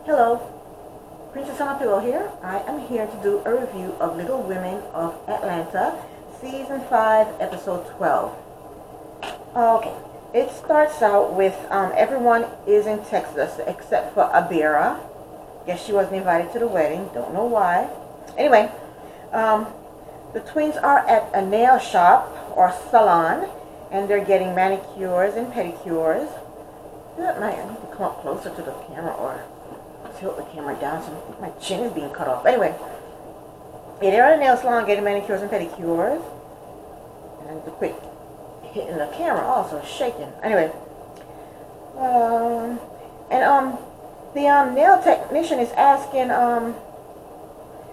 Hello, Princess on a Pillow here. I am here to do a review of Little Women of Atlanta, Season 5, Episode 12. Okay, it starts out with everyone is in Texas except for Abira. Guess she wasn't invited to the wedding, don't know why. Anyway, the twins are at a nail shop or salon and they're getting manicures and pedicures. I need to come up closer to the camera or tilt the camera down so my chin is being cut off. Anyway, yeah, they're at a nail salon getting manicures and pedicures. And the quick hitting the camera also shaking. Anyway, the nail technician is asking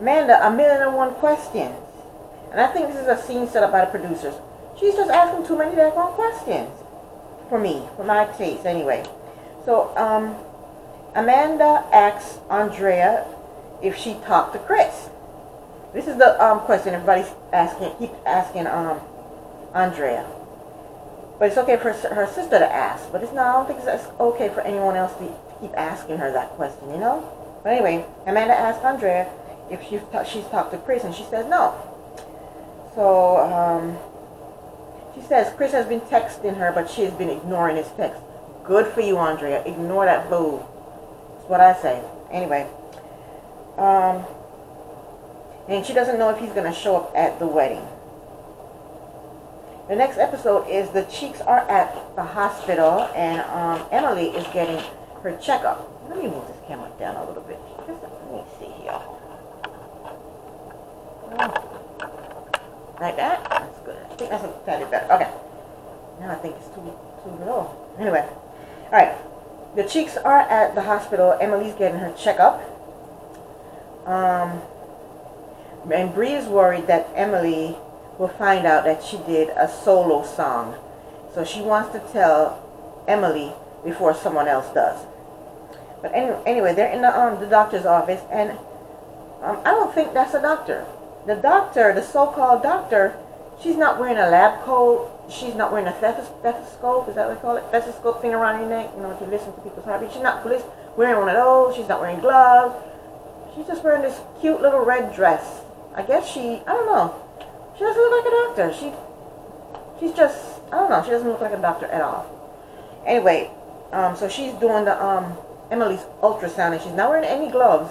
Amanda 1,000,001 questions. And I think this is a scene set up by the producers. She's just asking too many daggone questions. For me, for my taste anyway. So, Amanda asks Andrea if she talked to Chris. This is the question everybody's asking, keep asking Andrea. But it's okay for her sister to ask. But it's not, I don't think it's okay for anyone else to keep asking her that question, you know? But anyway, Amanda asked Andrea if she's talked to Chris, and she says no. So, she says Chris has been texting her, but she has been ignoring his text. Good for you, Andrea. Ignore that fool. That's what I say. Anyway. And she doesn't know if he's going to show up at the wedding. The next episode is the Cheeks are at the hospital, and Emily is getting her checkup. Let me move this camera down a little bit. Let me see here. Like that? That's good. I think that's a tad better. Okay. Now I think it's too low. Anyway. Alright. The Cheeks are at the hospital. Emily's getting her checkup. And Bree is worried that Emily will find out that she did a solo song. So she wants to tell Emily before someone else does. But anyway, they're in the doctor's office, and I don't think that's a doctor. The doctor, the so-called doctor, she's not wearing a lab coat. She's not wearing a stethoscope. Is that what they call it? Stethoscope thing around your neck. You know, if you listen to people's heartbeat. She's not wearing one of those. She's not wearing gloves. She's just wearing this cute little red dress. I guess I don't know. She doesn't look like a doctor. She's just, I don't know. She doesn't look like a doctor at all. Anyway, so she's doing the Emily's ultrasound, and she's not wearing any gloves.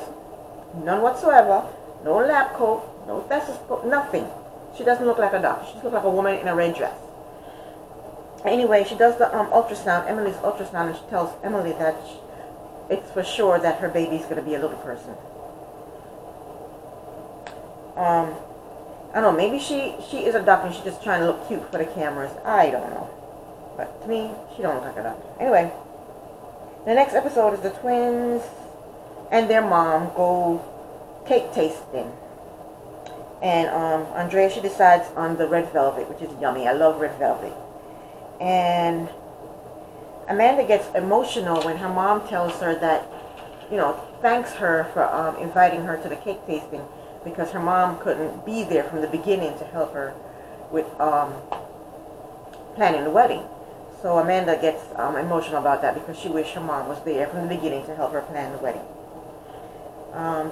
None whatsoever. No lab coat. No stethoscope, nothing. She doesn't look like a doctor. She looks like a woman in a red dress. Anyway, she does the ultrasound, Emily's ultrasound, and she tells Emily that it's for sure that her baby's going to be a little person. I don't know, maybe she is a doctor and she's just trying to look cute for the cameras. I don't know. But to me, she don't look like a doctor. Anyway, the next episode is the twins and their mom go cake tasting. And Andrea, she decides on the red velvet, which is yummy. I love red velvet. And Amanda gets emotional when her mom tells her that, you know, thanks her for inviting her to the cake tasting, because her mom couldn't be there from the beginning to help her with planning the wedding. So Amanda gets emotional about that because she wished her mom was there from the beginning to help her plan the wedding.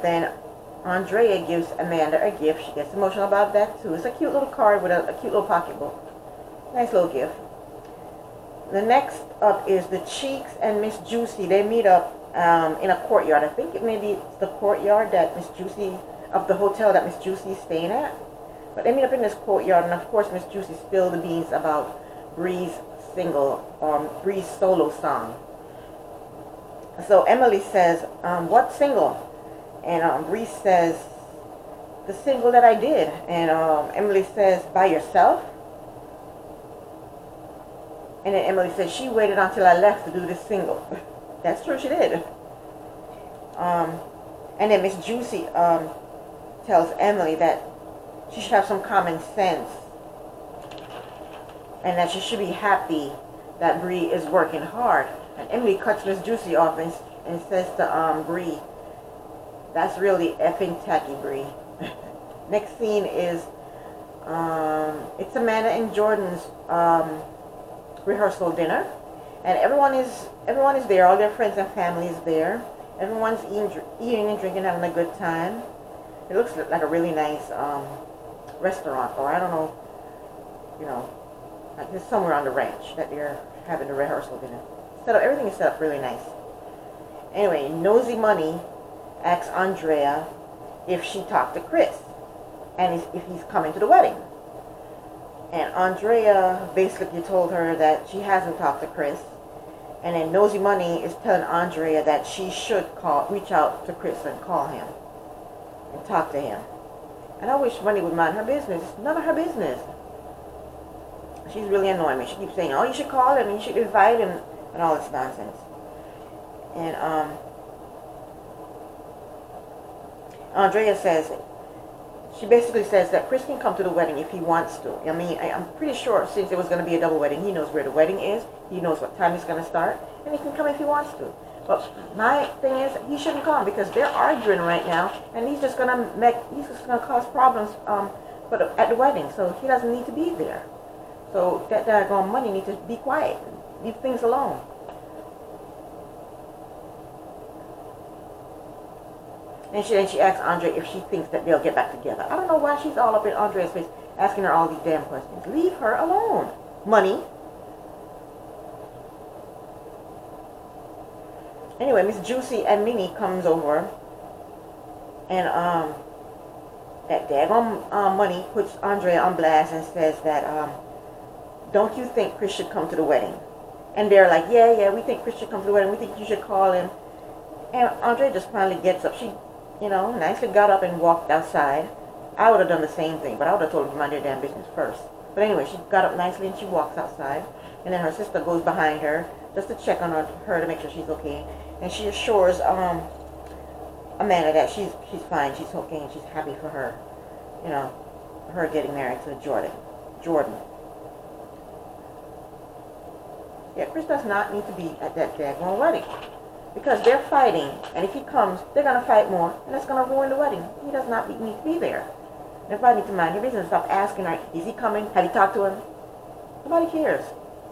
Then Andrea gives Amanda a gift. She gets emotional about that too. It's a cute little card with a cute little pocketbook. Nice little gift. The next up is the Cheeks and Miss Juicy. They meet up in a courtyard. I think maybe it's the courtyard that Miss Juicy, of the hotel that Miss Juicy is staying at. But they meet up in this courtyard, and of course Miss Juicy spilled the beans about Bree's Bree's solo song. So Emily says, what single? And Bree says, the single that I did. And Emily says, by yourself? And then Emily says, she waited until I left to do this single. That's true, she did. And then Miss Juicy tells Emily that she should have some common sense. And that she should be happy that Bree is working hard. And Emily cuts Miss Juicy off and says to Bree, that's really effing tacky, Bree. Next scene is it's Amanda and Jordan's rehearsal dinner, and everyone is there. All their friends and family is there, Everyone's eating and drinking, having a good time. It looks like a really nice restaurant, or I don't know, you know, like it's somewhere on the ranch that they're having the rehearsal dinner. Everything is set up really nice. Anyway, Nosy Money asks Andrea if she talked to Chris and if he's coming to the wedding. And Andrea basically told her that she hasn't talked to Chris. And then Nosy Money is telling Andrea that she should reach out to Chris and call him and talk to him. And I wish Money would mind her business. It's none of her business. She's really annoying me. She keeps saying, oh, you should call him, and you should invite him, and all this nonsense. And Andrea says, she basically says that Chris can come to the wedding if he wants to. I mean, I'm pretty sure since it was going to be a double wedding, he knows where the wedding is, he knows what time it's going to start, and he can come if he wants to. But my thing is, he shouldn't come because they're arguing right now, and he's just going to cause problems at the wedding. So he doesn't need to be there. So that daggone Money needs to be quiet, leave things alone. And she asks Andre if she thinks that they'll get back together. I don't know why she's all up in Andrea's face asking her all these damn questions. Leave her alone. Money. Anyway, Miss Juicy and Minnie comes over, and that daggone Money puts Andrea on blast and says that don't you think Chris should come to the wedding? And they're like, yeah, we think Chris should come to the wedding. We think you should call him. And Andrea just finally gets up. She, nicely got up and walked outside. I would have done the same thing, but I would have told them to mind their damn business first. But anyway, she got up nicely and she walks outside. And then her sister goes behind her just to check on her to make sure she's okay. And she assures Amanda that she's fine, she's okay, and she's happy for her. Her getting married to Jordan. Yeah, Chris does not need to be at that daggone wedding. Because they're fighting, and if he comes, they're going to fight more, and that's going to ruin the wedding. He does not need to be there. Everybody needs to mind their business. Stop asking her, is he coming? Have you talked to him? Nobody cares.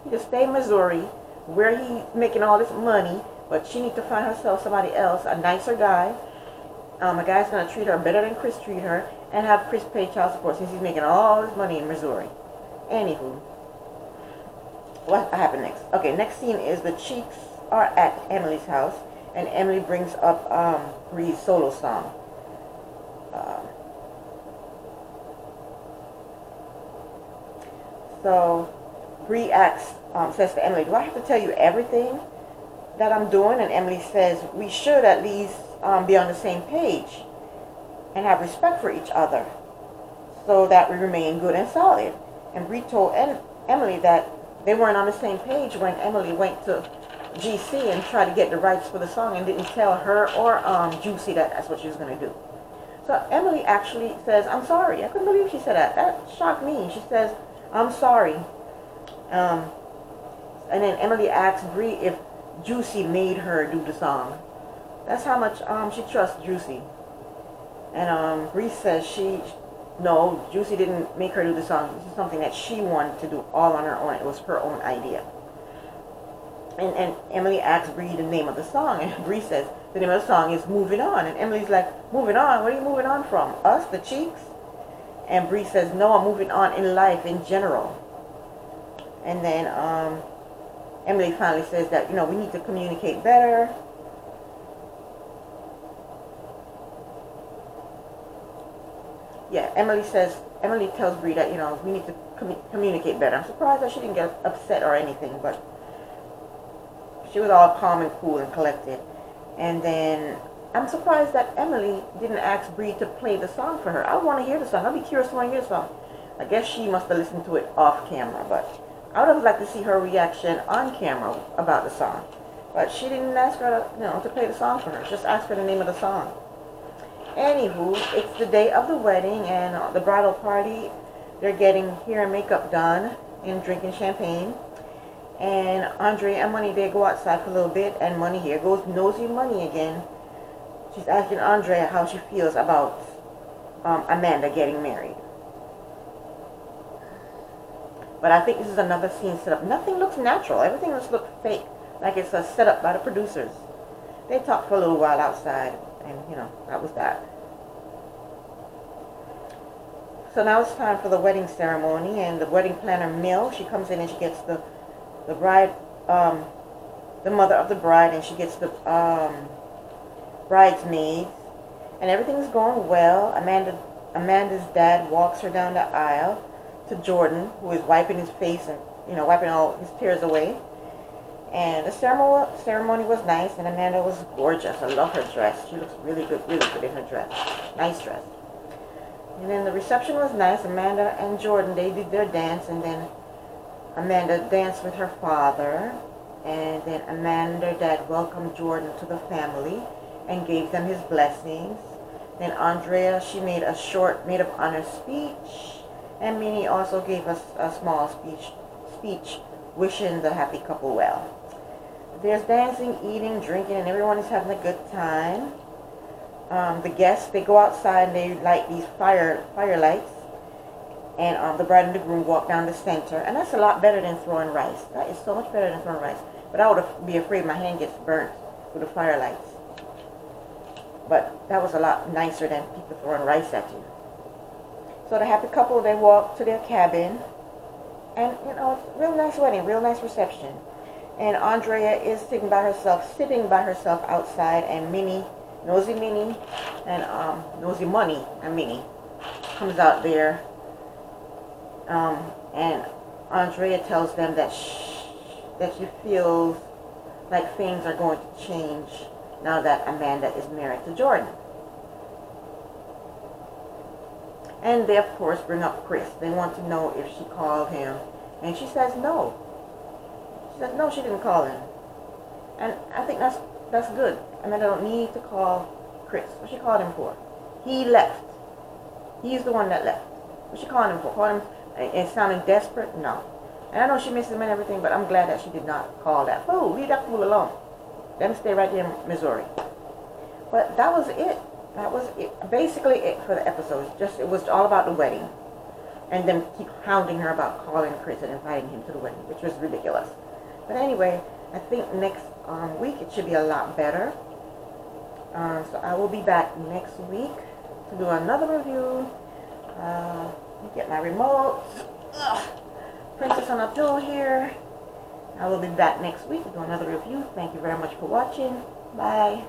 He just stay in Missouri, where he's making all this money, but she needs to find herself somebody else, a nicer guy. A guy's going to treat her better than Chris treated her, and have Chris pay child support since he's making all this money in Missouri. Anywho, what happened next? Okay, next scene is the Cheeks are at Emily's house, and Emily brings up Bree's solo song. So Bree says to Emily, do I have to tell you everything that I'm doing? And Emily says, we should at least be on the same page and have respect for each other so that we remain good and solid. And Bree told Emily that they weren't on the same page when Emily went to GC and tried to get the rights for the song and didn't tell her or Juicy that that's what she was going to do. So Emily actually says, I'm sorry. I couldn't believe she said that. That shocked me. She says, I'm sorry. And then Emily asks Bree if Juicy made her do the song. That's how much she trusts Juicy. And Bree says no, Juicy didn't make her do the song. This is something that she wanted to do all on her own. It was her own idea. And Emily asks Bree the name of the song, and Bree says the name of the song is Moving On. And Emily's like, moving on? What are you moving on from? Us, the Cheeks? And Bree says, no, I'm moving on in life in general. And then Emily finally says that, we need to communicate better. Yeah, Emily tells Bree that, we need to communicate better. I'm surprised that she didn't get upset or anything, but she was all calm and cool and collected. And then I'm surprised that Emily didn't ask Bree to play the song for her. I want to hear the song. I'll be curious to want to hear the song. I guess she must have listened to it off camera, but I would have liked to see her reaction on camera about the song. But she didn't ask her to play the song for her. Just asked for the name of the song. Anywho, it's the day of the wedding and the bridal party. They're getting hair and makeup done and drinking champagne. And Andre and Money, they go outside for a little bit, and Money, here goes Nosy Money again. She's asking Andrea how she feels about Amanda getting married. But I think this is another scene set up. Nothing looks natural. Everything looks fake, like it's set up by the producers. they talked for a little while outside, and that was that. So now it's time for the wedding ceremony, and the wedding planner, Mill, she comes in and she gets the bride, the mother of the bride, and she gets the bridesmaids, and everything's going well. Amanda's dad walks her down the aisle to Jordan, who is wiping his face and wiping all his tears away. And the ceremony was nice, and Amanda was gorgeous. I love her dress. She looks really good in her dress. Nice dress. And then the reception was nice. Amanda and Jordan, they did their dance, and then Amanda danced with her father, and then Amanda's dad welcomed Jordan to the family and gave them his blessings. Then Andrea, she made a short maid of honor speech, and Minnie also gave us a small speech wishing the happy couple well. There's dancing, eating, drinking, and everyone is having a good time. The guests, they go outside and they light these fire lights, and the bride and the groom walk down the center, and that's a lot better than throwing rice. That is so much better than throwing rice. But I would be afraid my hand gets burnt with the fire lights. But that was a lot nicer than people throwing rice at you. So the happy couple, they walk to their cabin, and it's a real nice wedding, real nice reception. And Andrea is sitting by herself outside, and Minnie, Nosy Minnie, and Nosy Money, and Minnie comes out there, and Andrea tells them that she feels like things are going to change now that Amanda is married to Jordan. And they, of course, bring up Chris. They want to know if she called him. And she says no. She says no, she didn't call him. And I think that's good. Amanda don't need to call Chris. What she called him for? He left. He's the one that left. What she called him for? Called him and sounding desperate? No. And I know she misses him and everything, but I'm glad that she did not call that fool. Leave that fool alone. Let him stay right there in Missouri. But that was it. That was it. Basically it for the episode. It was all about the wedding. And them keep hounding her about calling Chris and inviting him to the wedding, which was ridiculous. But anyway, I think next week it should be a lot better. So I will be back next week to do another review. Get my remote. Princess on Abdul here. I will be back next week to do another review. Thank you very much for watching. Bye.